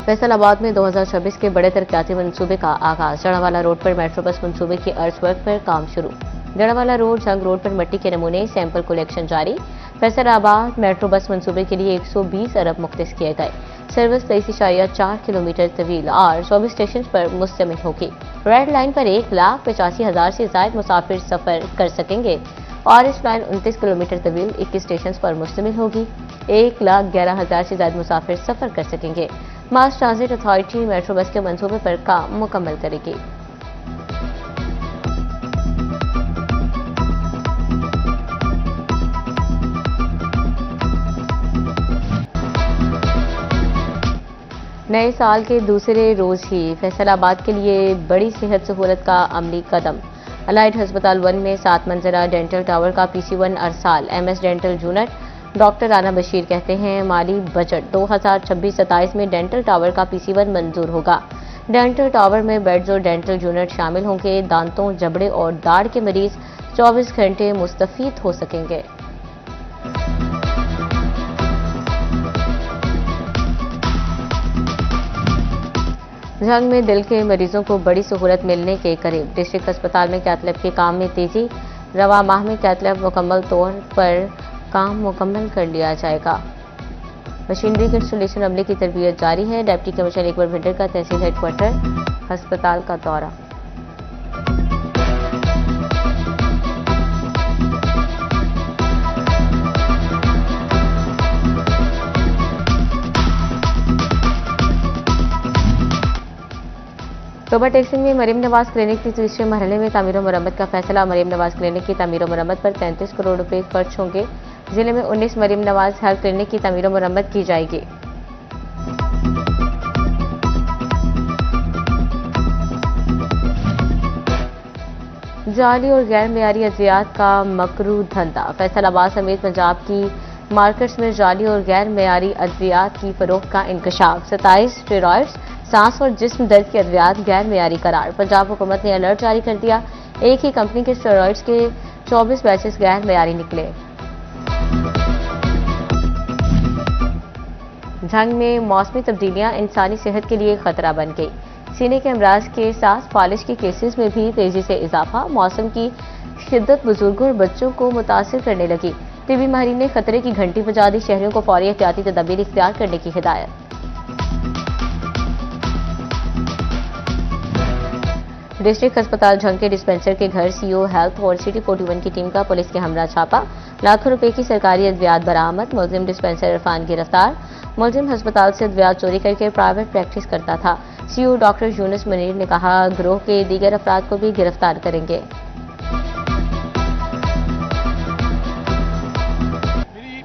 फैसलाबाद में 2026 के बड़े तरक्याती मंसूबे का आगाज। जड़ावाला रोड पर मेट्रो बस मंसूबे की अर्थ पर काम शुरू। जड़ावाला रोड जंग रोड पर मिट्टी के नमूने सैंपल कलेक्शन जारी। फैसलाबाद मेट्रो बस मंसूबे के लिए 120 अरब मुख्तस किए गए। सर्विस 23.4 किलोमीटर तवील और 24 स्टेशन पर मुश्तमिल होगी। रेड लाइन पर 1,85,000 से ज्यादा मुसाफिर सफर कर सकेंगे। ऑरेंज लाइन 29 किलोमीटर तवील 21 स्टेशन पर मुश्तमिल होगी। 1,11,000 से ज्यादा मुसाफिर सफर कर सकेंगे। मास ट्रांजिट अथॉरिटी मेट्रो बस के मंसूबे पर काम मुकम्मल करेगी। नए साल के दूसरे रोज ही फैसलाबाद के लिए बड़ी सेहत सहूलत का अमली कदम। अलाइड अस्पताल 1 में 7 मंजिला डेंटल टावर का PC1 अरसाल। MS dental unit. Doctor Rana Bashir कहते हैं माली बजट 2026-27 में डेंटल टावर का PC1 मंजूर होगा। डेंटल टावर में बेड्स और डेंटल यूनिट शामिल होंगे। दांतों, जबड़े और दाढ़ के मरीज 24 घंटे मुस्तफीद हो सकेंगे। जंग में दिल के मरीजों को बड़ी सहूलत मिलने के करीब। डिस्ट्रिक्ट अस्पताल में कैथलैब के काम में तेजी। रवा माह में कैथलैब मुकम्मल तौर पर काम मुकम्मल कर लिया जाएगा। मशीनरी के इंस्टॉलेशन अमले की तरबियत जारी है। डिप्टी कमिश्नर एकबर भिंडर का तहसील हेडक्वार्टर अस्पताल का दौरा। तोबा टेक्सिंग में मरीम नवाज क्लिनिक के तीसरे मरहले में तामीर और मरम्मत का फैसला। मरीम नवाज क्लिनिक की तामीर और मरम्मत पर 33 करोड़ रुपए खर्च होंगे। जिले में 19 मरीम नवाज हेल्थ क्लिनिक की तामीर और मरम्मत की जाएगी। जाली और गैर मियारी अद्वियात का मकरू धंधा। फैसलाबाद समेत पंजाब की मार्केट्स में जाली और गैर मियारी अद्वियात की फरोख्त का इंकशाफ। 27 स्टेरॉइड्स, सांस और जिस्म दर्द की अद्वियात गैर मियारी करार। पंजाब हुकूमत ने अलर्ट जारी कर दिया। एक ही कंपनी के स्टेरॉइड्स के 24 बैचेस गैर मियारी निकले। जंग में मौसमी तब्दीलियां इंसानी सेहत के लिए खतरा बन गई। सीने के अमराज के साथ फालिश के केसेस में भी तेजी से इजाफा। मौसम की शिद्दत बुजुर्गों और बच्चों को मुतासिर करने लगी। टीबी माहिरीन ने खतरे की घंटी बजा दी। शहरियों को फौरी एहतियाती तदबीर इख्तियार करने की हिदायत। डिस्ट्रिक्ट अस्पताल जंग के डिस्पेंसर के घर CO हेल्थ और सिटी 41 की टीम का पुलिस के हमरा छापा। लाखों रुपए की सरकारी अद्वियात बरामद। मुलजिम डिस्पेंसर इरफान गिरफ्तार। मुलजिम अस्पताल से अद्वियात चोरी करके प्राइवेट प्रैक्टिस करता था। CO डॉक्टर यूनुस मुनीर ने कहा गिरोह के दीगर अफराद को भी गिरफ्तार करेंगे।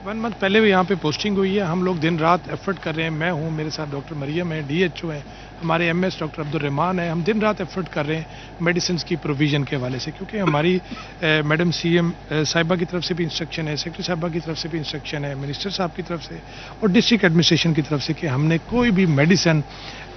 1 मंथ पहले भी यहाँ पे पोस्टिंग हुई है। हम लोग दिन रात एफर्ट कर रहे हैं। मैं हूँ, मेरे साथ डॉक्टर मरियम है, DHO है, हमारे MS डॉक्टर अब्दुल रहमान है। हम दिन रात एफर्ट कर रहे हैं मेडिसिन की प्रोविजन के हवाले से, क्योंकि हमारी मैडम CM साहिबा की तरफ से भी इंस्ट्रक्शन है, सेक्रेटरी साहिबा की तरफ से भी इंस्ट्रक्शन है, मिनिस्टर साहब की तरफ से और डिस्ट्रिक्ट एडमिनिस्ट्रेशन की तरफ से कि हमने कोई भी मेडिसिन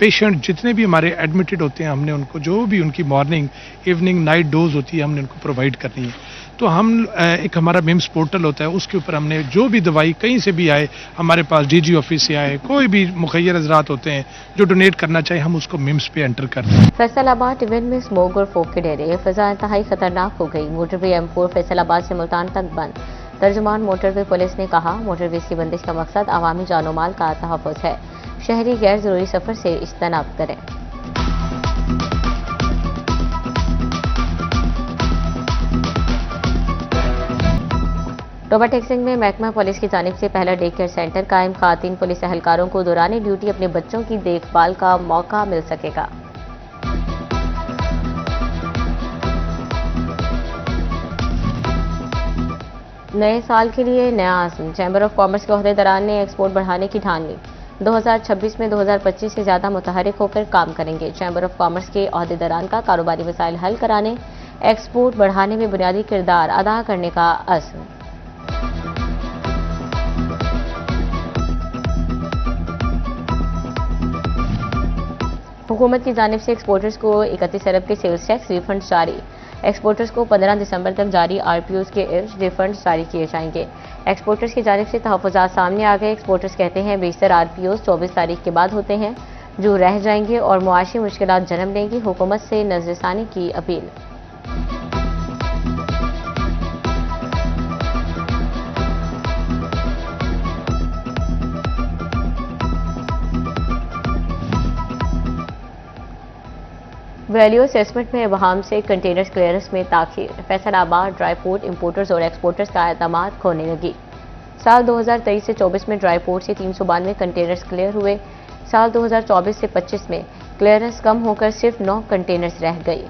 पेशेंट जितने भी हमारे एडमिटेड होते हैं हमने उनको जो भी उनकी मॉर्निंग, इवनिंग, नाइट डोज होती है हमने उनको प्रोवाइड करनी है। तो हम एक हमारा मिम्स पोर्टल होता है, उसके ऊपर हमने जो भी दवाई कहीं से भी आए, हमारे पास DG ऑफिस से आए, कोई भी मुखैर हजरात होते हैं जो डोनेट करना चाहे, हम उसको मिम्स पे एंटर करते हैं। फैसलाबाद डिवीजन में स्मोक और फोक के डेरे। फिजा इंतहाई खतरनाक हो गई। मोटरवे M4 फैसलाबाद से मुल्तान तक बंद। तर्जुमान मोटरवे पुलिस ने कहा मोटरवे की बंदिश का मकसद अवामी जानो माल का तहफ़्फ़ुज़ है। शहरी गैर जरूरी सफर से इज्तनाब करें। टोबा टेक्सिंग में महकमा पुलिस की जानिब से पहला डे केयर सेंटर कायम। खातीन पुलिस एहलकारों को दौरान ड्यूटी अपने बच्चों की देखभाल का मौका मिल सकेगा। नए साल के लिए नया आज़म। चैम्बर ऑफ कॉमर्स के ओहदेदारान ने एक्सपोर्ट बढ़ाने की ठान ली। 2026 में 2025 से ज्यादा मुतहरिक होकर काम करेंगे। चैम्बर ऑफ कॉमर्स के ओहदेदारान का कारोबारी मसाइल हल कराने, एक्सपोर्ट बढ़ाने में बुनियादी किरदार अदा करने का अज़्म। हुकूमत की जानिब से एक्सपोर्टर्स को 31 अरब के सेल्स टैक्स रिफंड जारी। एक्सपोर्टर्स को 15 दिसंबर तक जारी RPOs के इर्द रिफंड जारी किए जाएंगे। एक्सपोर्टर्स की जानिब से तहफ़्फ़ुज़ात सामने आ गए। एक्सपोर्टर्स कहते हैं बेशतर RPOs 24 तारीख के बाद होते हैं। जो रह जाएंगे और मुआशी मुश्किलात जन्म लेंगी। हुकूमत से नजरसानी की अपील। वैल्यू असेसमेंट में अवाम से कंटेनर्स क्लियरेंस में ताखीर। फैसलाबाद ड्राई पोर्ट इंपोर्टर्स और एक्सपोर्टर्स का एतमाद खोने लगी। साल 2023 से 24 में ड्राई पोर्ट से 392 कंटेनर्स क्लियर हुए। साल 2024 से 25 में क्लियरेंस कम होकर सिर्फ 9 कंटेनर्स रह गई।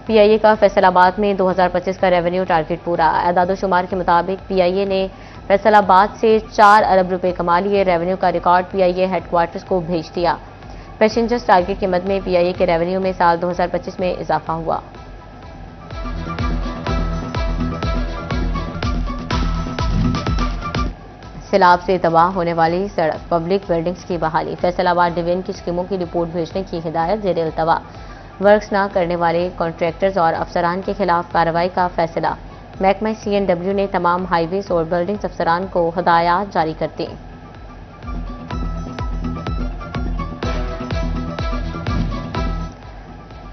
पीआईए का फैसलाबाद में 2025 का रेवेन्यू टारगेट पूरा। एदादोशुमार के मुताबिक पीआईए ने फैसलाबाद से 4 अरब रुपए कमा लिए। रेवेन्यू का रिकॉर्ड पीआईए हेडक्वार्टर्स को भेज दिया। पैसेंजर्स टारगेट की मद में पीआईए के रेवेन्यू में साल 2025 में इजाफा हुआ। सैलाब से तबाह होने वाली सड़क, पब्लिक बिल्डिंग्स की बहाली। फैसलाबाद डिवीजन की स्कीमों की रिपोर्ट भेजने की हिदायत। ज़ेर-ए-इल्तवा वर्क्स न करने वाले कॉन्ट्रैक्टर्स और अफसरान के खिलाफ कार्रवाई का फैसला। महकमा CNW ने तमाम हाईवेज और बिल्डिंग्स अफसरान को हदायत जारी कर दी।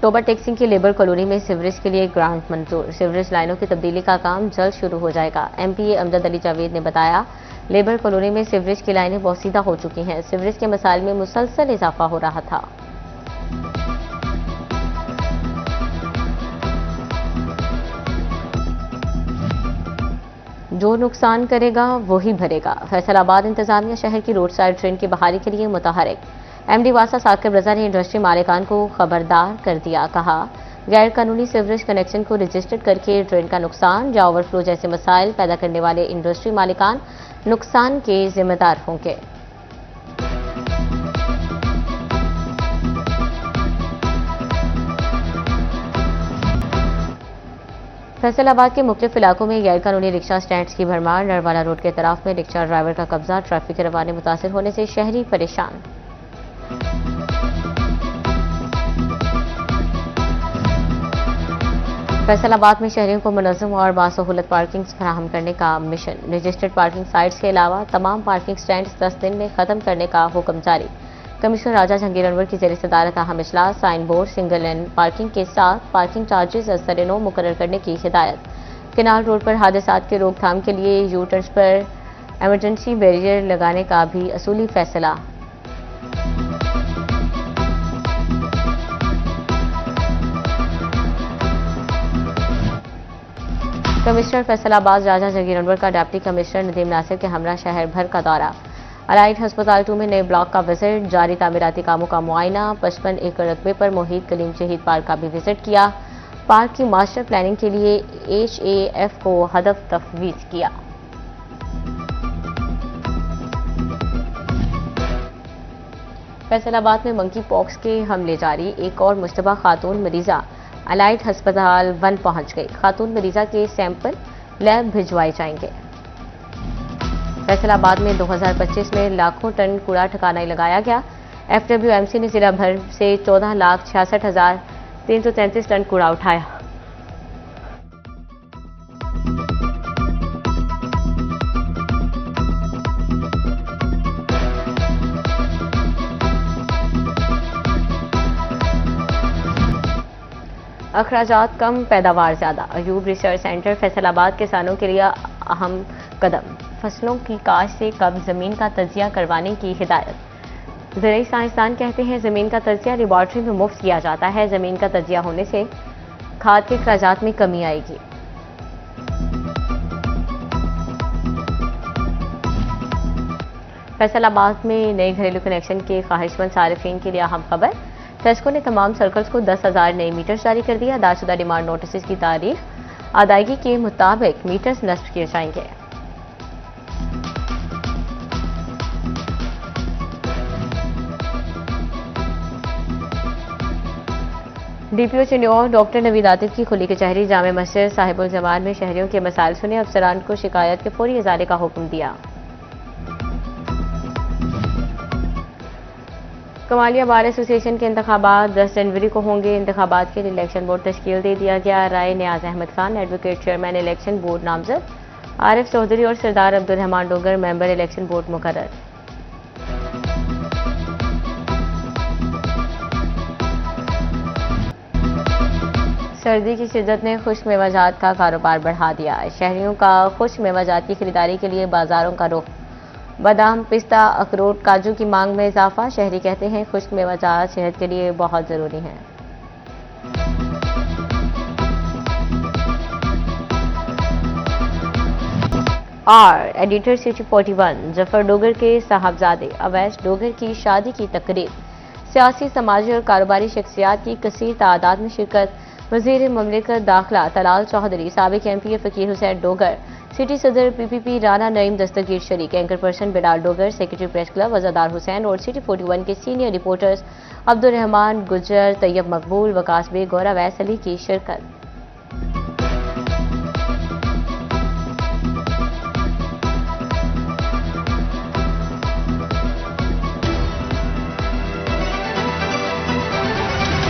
टोबा टेक्सिंग की लेबर कॉलोनी में सीवरेज के लिए ग्रांट मंजूर। सीवरेज लाइनों की तब्दीली का काम जल्द शुरू हो जाएगा। MPA अमजद अली जावेद ने बताया, लेबर कॉलोनी में सीवरेज की लाइनें बोसीदा हो चुकी हैं। सीवरेज के मसाइल में मुसलसल इजाफा हो रहा था। जो नुकसान करेगा वही भरेगा। फैसलाबाद इंतजामिया शहर की रोड साइड ट्रेन की बहाली के लिए मुतहरिक। MD वासा साकिब रजा ने इंडस्ट्री मालिकान को खबरदार कर दिया। कहा, गैर कानूनी सीवरेज कनेक्शन को रजिस्टर्ड करके ट्रेन का नुकसान या ओवरफ्लो जैसे मसाइल पैदा करने वाले इंडस्ट्री मालिकान नुकसान के जिम्मेदार होंगे। फैसलाबाद के मुख्तलिफ इलाकों में गैर कानूनी रिक्शा स्टैंड्स की भरमार। नरवाला रोड के तरफ में रिक्शा ड्राइवर का कब्जा। ट्रैफिक के रवाने मुतासिर होने से शहरी परेशान। फैसलाबाद में शहरियों को मुनज़्ज़म और बासहूलत पार्किंग फराहम करने का मिशन। रजिस्टर्ड पार्किंग साइट्स के अलावा तमाम पार्किंग स्टैंड्स 10 दिन में खत्म करने का हुक्म जारी। कमिश्नर राजा जहांगीर अनवर की ज़ेर सदारत अहम इजलास। Sign board, single lane parking के साथ पार्किंग चार्जेस अज़-ए-नो मुकर्रर करने की हिदायत। केनाल रोड पर हादसात की रोकथाम के लिए you turns per emergency barrier लगाने का भी असूली फैसला। कमिश्नर फैसलाबाद राजा जहांगीर अनवर का डिप्टी कमिश्नर नदीम नासिर के हमरा शहर भर का दौरा। अलाइट हस्पताल 2 में नए ब्लॉक का विजिट। जारी तामीराती कामों का मुआयना। 55 एकड़ रकबे पर मुहित कलीम शहीद पार्क का भी विजिट किया। पार्क की मास्टर प्लानिंग के लिए HAF को हदफ तफवीज किया। फैसलाबाद में मंकी पॉक्स के हमले जारी। एक और मुश्तबा खातून मरीजा अलाइट हस्पताल 1 पहुंच गई। खातून मरीजा के सैंपल लैब भिजवाए जाएंगे। फैसलाबाद में 2025 में लाखों टन कूड़ा ठिकाना लगाया गया। FWMC ने जिला भर से 14,66,333 टन कूड़ा उठाया। अखराजात कम, पैदावार ज्यादा। अयूब रिसर्च सेंटर फैसलाबाद किसानों के लिए अहम कदम। फसलों की काश्त से कब जमीन का तजिया करवाने की हिदायत। ज़राई साइंसदान कहते हैं, जमीन का तजिया लेबॉर्ट्री में मुफ्त किया जाता है। जमीन का तजिया होने से खाद के अखराजात में कमी आएगी। फैसलाबाद में नए घरेलू कनेक्शन के ख्वाहिशमंद सारिफिन के लिए अहम खबर। टेस्को ने तमाम सर्कल्स को 10,000 नए मीटर्स जारी कर दिया। अदाशुदा डिमांड नोटिस की तारीख अदायगी के मुताबिक मीटर्स नस्ब किए जाएंगे। DPO चिन्योर डॉक्टर नवीद आतिफ की खुली कचहरी। जामे मस्जिद साहिबुल जमान में शहरियों के मसाइल सुने। अफसरान को शिकायत के फौरी इजाले का हुक्म दिया। कमालिया बार एसोसिएशन के इंतखाबात 10 जनवरी को होंगे। इंतखाबात के लिए इलेक्शन बोर्ड तश्कील दे दिया गया। Rai Niaz Ahmed Khan advocate chairman election board नामजद। आरिफ चौधरी और Sardar Abdul Rehman Dogar member election board मुकर्रर। सर्दी की शिद्दत ने खुश्क मेवाजात का कारोबार बढ़ा दिया। शहरियों का खुश्क मेवाजात की खरीदारी के लिए बाजारों का रुख। बादाम, पिस्ता, अखरोट, काजू की मांग में इजाफा। शहरी कहते हैं खुश्क मेवाजात सेहत के लिए बहुत जरूरी हैं। और एडिटर सिटी 41 जफर डोगर के साहबजादे अवैस डोगर की शादी की तकरीब। सियासी, समाजी और कारोबारी शख्सियात की कसीर तादाद में शिरकत। वजीर ममलिकत दाखिला तलाल चौधरी, साबिक MP फकीर हुसैन डोगर, सिटी सदर PPP राना नईम दस्तगीर शरीक, anchor person Bilal Dogar, secretary press club Wazadar Hussain और सिटी 41 के senior reporters Abdul Rehman Gujjar, Tayyab Maqbool, Waqas bag और अवैस अली की शिरकत।